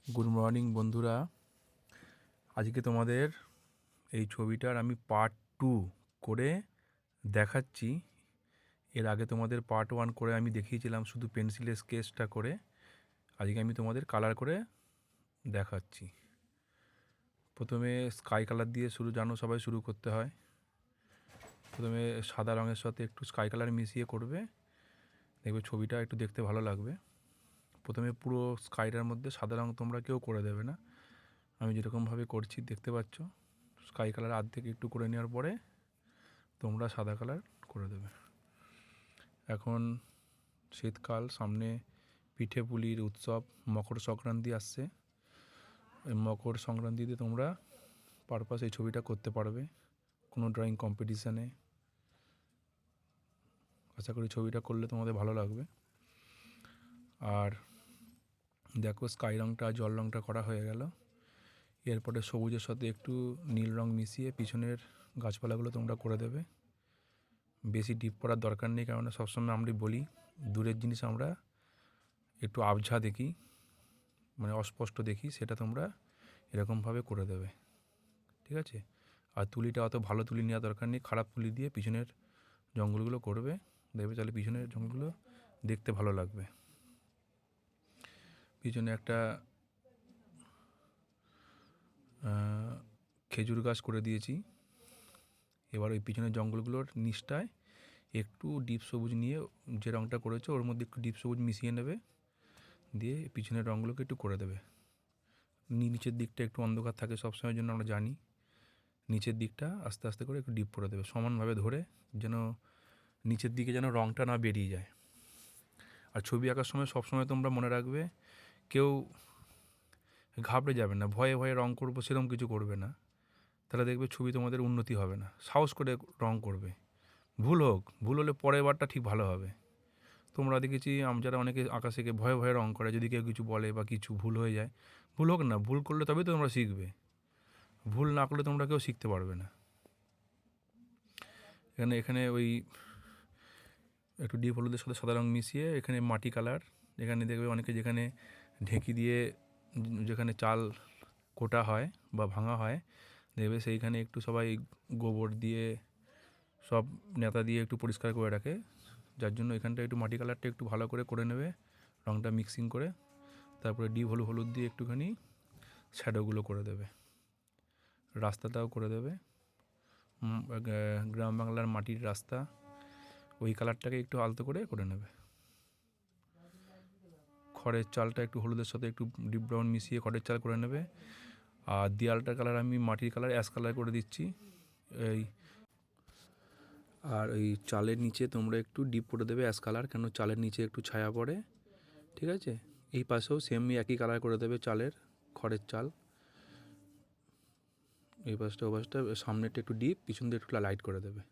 Good morning বন্ধুরা। আজকে তোমাদের এই ছবিটার আমি পার্ট 2 করে দেখাচ্ছি। এর আগে তোমাদের পার্ট 1 করে আমি দেখিয়েছিলাম শুধু পেন্সিলের স্কেচটা করে। আজকে আমি তোমাদের কালার করে দেখাচ্ছি। প্রথমে স্কাই কালার দিয়ে সবাই শুরু করতে হয়। প্রথমে সাদা রঙের সাথে একটু স্কাই কালার মিশিয়ে করবে, দেখবে ছবিটা একটু দেখতে ভালো লাগবে। প্রথমে পুরো স্কাইটার মধ্যে সাদা রঙ তোমরা কেউ করে দেবে না, আমি যেরকমভাবে করছি দেখতে পাচ্ছ। স্কাই কালার আর্ধেক একটু করে নেওয়ার পরে তোমরা সাদা কালার করে দেবে। এখন শীতকাল সামনে, পিঠে পুলির উৎসব মকর সংক্রান্তি আসছে। এই মকর সংক্রান্তিতে তোমরা পারপাস এই ছবিটা করতে পারবে কোনো ড্রয়িং কম্পিটিশানে। আশা করি ছবিটা করলে তোমাদের ভালো লাগবে। আর দেখো স্কাই রঙটা জল রঙটা করা হয়ে গেল। এরপরে সবুজের সাথে একটু নীল রঙ মিশিয়ে পিছনের গাছপালাগুলো তোমরা করে দেবে। বেশি ডিপ করার দরকার নেই, কারণ সবসময় আমরা বলি দূরের জিনিস আমরা একটু আবঝা দেখি, মানে অস্পষ্ট দেখি, সেটা তোমরা এরকমভাবে করে দেবে, ঠিক আছে? আর তুলিটা অত ভালো তুলি নেওয়া দরকার নেই, খারাপ তুলি দিয়ে পিছনের জঙ্গলগুলো করবে, দেখবে তাহলে পিছনের জঙ্গলগুলো দেখতে ভালো লাগবে। পিছনে একটা খেজুর গাছ করে দিয়েছি। এবার ওই পিছনের জঙ্গলগুলোর নিচটায় একটু ডিপ সবুজ নিয়ে, যে রঙটা করেছো ওর মধ্যে একটু ডিপ সবুজ মিশিয়ে নেবে, দিয়ে পিছনের রঙগুলোকে একটু করে দেবে। নিচের দিকটা একটু অন্ধকার থাকে সবসময়ের জন্য আমরা জানি, নিচের দিকটা আস্তে আস্তে করে একটু ডিপ করে দেবে, সমানভাবে ধরে, যেন নিচের দিকে যেন রঙটা না বেরিয়ে যায়। আর ছবি আঁকার সময় সবসময় তোমরা মনে রাখবে, কেউ ঘাবড়ে যাবে না, ভয়ে ভয়ে রঙ করবো সেরকম কিছু করবে না, তাহলে দেখবে ছবি তোমাদের উন্নতি হবে না। সাহস করে রঙ করবে, ভুল হলে পরের বারটা ঠিক ভালো হবে। তোমরা দেখেছি যারা অনেকে আঁকা শেখে ভয়ে ভয়ে রঙ করে, যদি কেউ কিছু বলে বা কিছু ভুল হয়ে যায়, ভুল হোক না, ভুল করলে তবেই তো তোমরা শিখবে, ভুল না করলে তোমরা কেউ শিখতে পারবে না। এখানে ওই একটু ডিপ হলুদের সাথে সাদা রঙ মিশিয়ে এখানে মাটি কালার, এখানে দেখবে অনেকে যেখানে ঢেঁকি দিয়ে যেখানে চাল কোটা হয় বা ভাঙা হয়, দেখবে সেইখানে একটু সবাই গোবর দিয়ে সব নেতা দিয়ে একটু পরিষ্কার করে রাখে, যার জন্য এখানটা একটু মাটি কালারটা একটু ভালো করে নেবে, রঙটা মিক্সিং করে, তারপরে ডিপ হলুদ দিয়ে একটুখানি শ্যাডোগুলো করে দেবে, রাস্তাটাও করে দেবে। গ্রাম বাংলার মাটির রাস্তা, ওই কালারটাকে একটু আলতো করে নেবে। খড়ের চালটা একটু হলুদের সাথে একটু ডিপ ব্রাউন মিশিয়ে খড়ের চাল করে নেবে। আর দেয়ালটার কালার আমি মাটির কালার অ্যাশ কালার করে দিচ্ছি। আর ওই চালের নিচে তোমরা একটু ডিপ করে দেবে অ্যাশ কালার, কেন চালের নিচে একটু ছায়া পড়ে, ঠিক আছে? এই পাশেও সেম একই কালার করে দেবে চালের, খড়ের চাল। এই পাশটা ও পাশটা সামনেটা একটু ডিপ, পিছন দিয়ে একটু লাইট করে দেবে।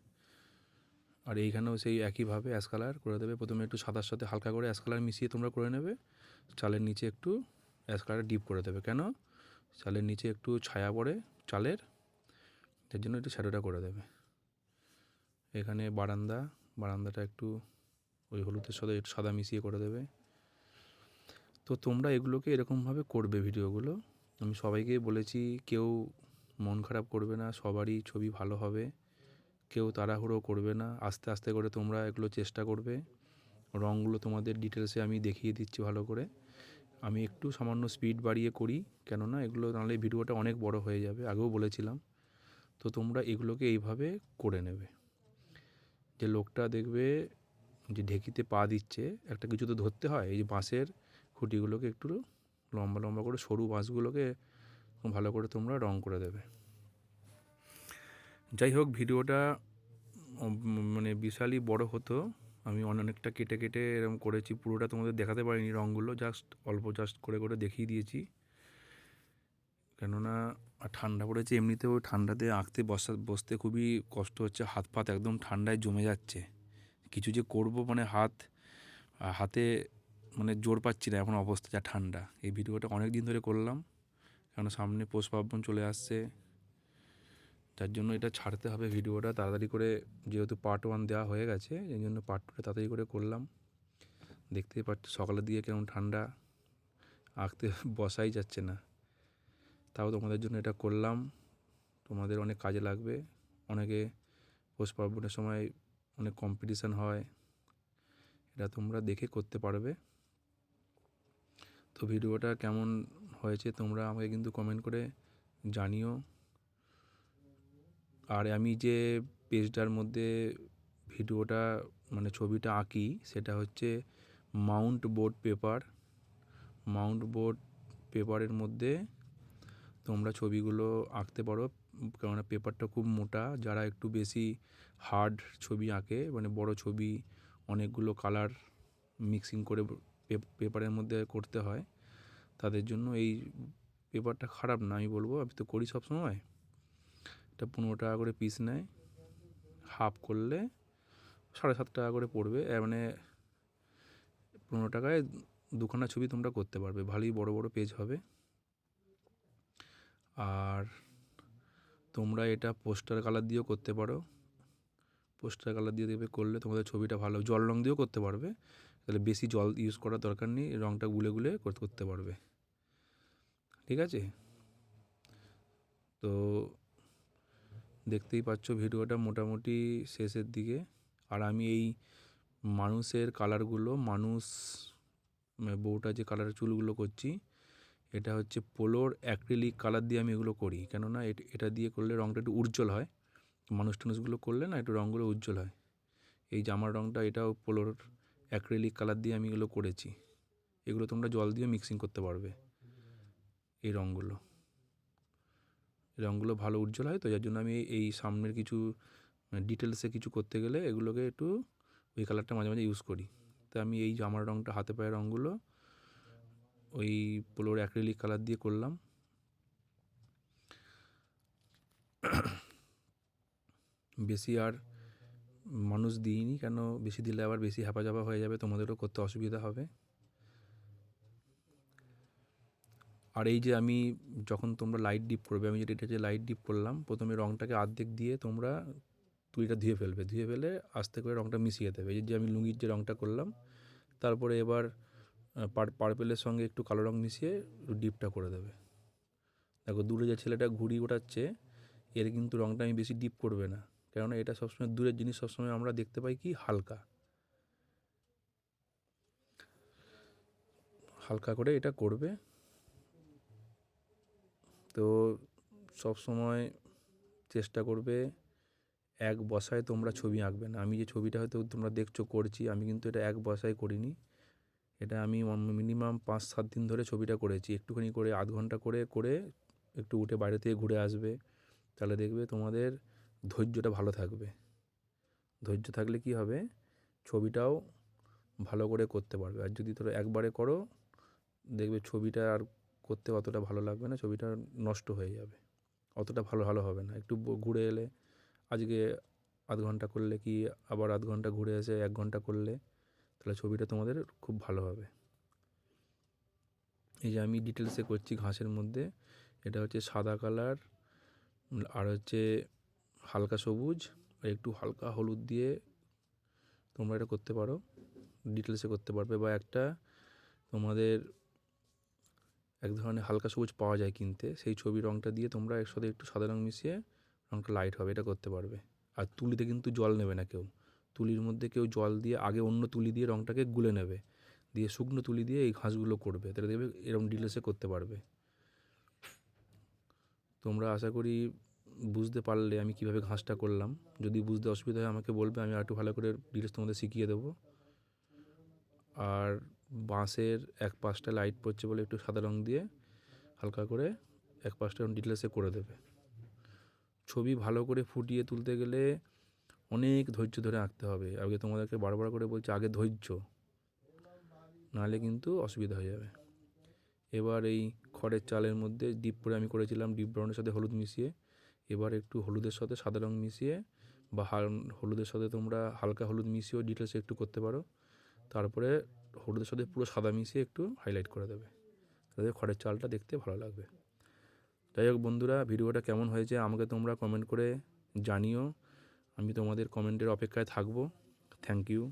আর এইখানেও সেই একইভাবে অ্যাশ কালার করে দেবে। প্রথমে একটু সাদার সাথে হালকা করে অ্যাশ কালার মিশিয়ে তোমরা করে নেবে, চালের নিচে একটু অ্যাশ কালার ডিপ করে দেবে, কেন চালের নিচে একটু ছায়া পড়ে চালের, তার জন্য একটু শ্যাডোটা করে দেবে। এখানে বারান্দাটা একটু ওই হলুদের সাথে একটু সাদা মিশিয়ে করে দেবে। তো তোমরা এগুলোকে এরকমভাবে করবে ভিডিওগুলো। আমি সবাইকে বলেছি, কেউ মন খারাপ করবে না, সবারই ছবি ভালো হবে, কেউ তাড়াহুড়ো করবে না, আস্তে আস্তে করে তোমরা এগুলো চেষ্টা করবে। রঙগুলো তোমাদের ডিটেলসে আমি দেখিয়ে দিচ্ছি ভালো করে। আমি একটু সামান্য স্পিড বাড়িয়ে করি, কেননা এগুলো নাহলে ভিডিওটা অনেক বড় হয়ে যাবে, আগেও বলেছিলাম। তো তোমরা এগুলোকে এইভাবে করে নেবে। যে লোকটা দেখবে যে ঢেকিতে পা দিচ্ছে, একটা কিছু তো ধরতে হয়, এই যে বাঁশের খুঁটিগুলোকে একটু লম্বা লম্বা করে, সরু বাঁশগুলোকে ভালো করে তোমরা রং করে দেবে। যাই হোক, ভিডিওটা মানে বিশালই বড় হতো, আমি অনেকটা কেটে কেটে এরকম করেছি, পুরোটা তোমাদের দেখাতে পারিনি রঙগুলো, অল্প করে দেখিয়ে দিয়েছি। কেননা ঠান্ডা পড়েছে, এমনিতেও ঠান্ডাতে আঁকতে বসতে খুবই কষ্ট হচ্ছে, হাত পাত একদম ঠান্ডায় জমে যাচ্ছে। কিছু যে করব মানে হাতে মানে জোর পাচ্ছি না এখন, অবস্থা যা ঠান্ডা। এই ভিডিওটা অনেক দিন ধরে করলাম, কারণ সামনে পৌষ পার্বণ চলে আসছে, তার জন্য এটা ছাড়তে হবে ভিডিওটা তাড়াতাড়ি করে, যেহেতু পার্ট 1 দেওয়া হয়ে গেছে, এই জন্য পার্ট 2টা তাড়াতাড়ি করে করলাম। দেখতেই পাচ্ছ সকালের দিকে কেমন ঠান্ডা, আঁকতে বসাই যাচ্ছে না। তাও তোমাদের জন্য এটা করলাম, তোমাদের অনেক কাজে লাগবে। অনেকে পৌষ পার্বণের সময় অনেক কম্পিটিশান হয়, এটা তোমরা দেখে করতে পারবে। তো ভিডিওটা কেমন হয়েছে তোমরা আমাকে কিন্তু কমেন্ট করে জানিও। আর আমি যে পেজটার মধ্যে ভিডিওটা মানে ছবিটা আঁকি সেটা হচ্ছে মাউন্ট বোর্ড পেপারের মধ্যে তোমরা ছবিগুলো আঁকতে পারো, কেননা পেপারটা খুব মোটা। যারা একটু বেশি হার্ড ছবি আঁকে, মানে বড় ছবি অনেকগুলো কালার মিক্সিং করে পেপারের মধ্যে করতে হয়, তাদের জন্য এই পেপারটা খারাপ না আমি বলবো। আমি তো করি সব সময়। এটা 15 টাকা করে পিস নেয়, হাফ করলে 7.5 টাকা করে পড়বে। মানে 15 টাকায় দুখানা ছবি তোমরা করতে পারবে, ভালোই বড় বড় পেজ হবে। আর তোমরা এটা পোস্টার কালার দিয়েও করতে পারো। পোস্টার কালার দিয়ে দেবে, করলে তোমাদের ছবিটা ভালো। জল রং দিয়েও করতে পারবে, তাহলে বেশি জল ইউজ করার দরকার নেই, রংটা গুলে গুলে করতে পারবে। ঠিক আছে? তো দেখতেই পাচ্ছ ভিডিওটা মোটামুটি শেষের দিকে। আর আমি এই মানুষের কালারগুলো, বউটা যে কালারের চুলগুলো করছি, এটা হচ্ছে পোলোর অ্যাক্রিলিক কালার দিয়ে আমি এগুলো করি। কেননা এটা দিয়ে করলে রঙটা একটু উজ্জ্বল হয়। মানুষ টানুষগুলো করলে না একটু রঙগুলো উজ্জ্বল হয়। এই জামার রঙটা এটাও পোলোর অ্যাক্রিলিক কালার দিয়ে আমি এগুলো করেছি। এগুলো তোমরা জল দিয়ে মিক্সিং করতে পারবে। এই রঙগুলো ভালো উজ্জ্বল হয়, তো যার জন্য আমি এই সামনের কিছু ডিটেলসে কিছু করতে গেলে এগুলোকে একটু ওই কালারটা মাঝে মাঝে ইউজ করি। তো আমি এই জামার রঙটা, হাতে পায়ের রঙগুলো ওই পোলোর অ্যাক্রিলিক কালার দিয়ে করলাম। বেশি আর মানুষ দিইনি, কেন বেশি দিলে আবার বেশি হ্যাপাজাপা হয়ে যাবে, তোমাদেরও করতে অসুবিধা হবে। আর এই যে আমি যখন তোমরা লাইট ডিপ করবে, আমি যেটা যে লাইট ডিপ করলাম, প্রথমে রঙটাকে অর্ধেক দিয়ে তোমরা তুলিটা ধুয়ে ফেলে আস্তে করে রঙটা মিশিয়ে দেবে। এই যে আমি লুঙ্গির যে রঙটা করলাম, তারপরে এবার পার্পেলের সঙ্গে একটু কালো রঙ মিশিয়ে ডিপটা করে দেবে। দেখো দূরে যে ছেলেটা ঘুড়ি ওঠাচ্ছে, এর কিন্তু রঙটা আমি বেশি ডিপ করবে না, কেননা এটা সবসময় দূরের জিনিস, সবসময় আমরা দেখতে পাই কি হালকা হালকা করে এটা করবে। তো সব সময় চেষ্টা করবে এক বসায় তোমরা ছবি আঁকবে না। আমি যে ছবিটা হয়তো তোমরা দেখছো করছি, আমি কিন্তু এটা এক বসায় করিনি। এটা আমি মিনিমাম 5-7 দিন ধরে ছবিটা করেছি। একটুখানি করে আধ ঘন্টা করে করে একটু উঠে বাইরে থেকে ঘুরে আসবে, তাহলে দেখবে তোমাদের ধৈর্যটা ভালো থাকবে। ধৈর্য থাকলে কি হবে, ছবিটাও ভালো করে করতে পারবে। আর যদি তোমরা একবারে করো, দেখবে ছবিটা আর করতে অতটা ভালো লাগবে না, ছবিটা নষ্ট হয়ে যাবে, অতটা ভালো হবে না। একটু ঘুরে এলে, আজকে আধ ঘন্টা করলে কি আবার আধ ঘন্টা ঘুরে এসে 1 ঘন্টা করলে, তাহলে ছবিটা তোমাদের খুব ভালো হবে। এই যে আমি ডিটেলসে করছি ঘাসের মধ্যে, এটা হচ্ছে সাদা কালার, আর হচ্ছে হালকা সবুজ, আর একটু হালকা হলুদ দিয়ে তোমরা এটা করতে পারো, ডিটেলসে করতে পারবে। বা একটা তোমাদের এক ধরনের হালকা সবুজ পাওয়া যায় কিনতে, সেই ছবি রঙটা দিয়ে তোমরা এর সাথে একটু সাদা রঙ মিশিয়ে রঙটা লাইট হবে, এটা করতে পারবে। আর তুলিতে কিন্তু জল নেবে না কেউ, তুলির মধ্যে কেউ জল দিয়ে আগে অন্য তুলি দিয়ে রঙটাকে গুলে নেবে, দিয়ে শুকনো তুলি দিয়ে এই ঘাসগুলো করবে, তাহলে দেখবে এরকম ডিটেলসে করতে পারবে। তোমরা আশা করি বুঝতে পারলে আমি কিভাবে ঘাসটা করলাম। যদি বুঝতে অসুবিধা হয় আমাকে বলবে, আমি আর একটু ভালো করে ডিটেলস তোমাদের শিখিয়ে দেবো। আর বাঁশের এক পাশটা লাইট পড়ছে বলে একটু সাদা রঙ দিয়ে হালকা করে এক পাশটা ডিটেলসে করে দেবে। ছবি ভালো করে ফুটিয়ে তুলতে গেলে অনেক ধৈর্য ধরে আঁকতে হবে। আগে তোমাদেরকে বারবার করে বলছি, আগে ধৈর্য, নাহলে কিন্তু অসুবিধা হয়ে যাবে। এবার এই খড়ের চালের মধ্যে ডিপ করে আমি করেছিলাম, ডিপ ব্রাউনের সাথে হলুদ মিশিয়ে। এবার একটু হলুদের সাথে সাদা রঙ মিশিয়ে, বা হলুদের সাথে তোমরা হালকা হলুদ মিশিয়েও ডিটেলসে একটু করতে পারো। তারপরে হলুদের সাথে পুরো সাদা মিশিয়ে একটু হাইলাইট করে দেবে, তাহলে খড়ের চালটা দেখতে ভালো লাগবে। যাই হোক বন্ধুরা, ভিডিওটা কেমন হয়েছে আমাকে তোমরা কমেন্ট করে জানিও। আমি তোমাদের কমেন্টের অপেক্ষায় থাকবো। Thank you.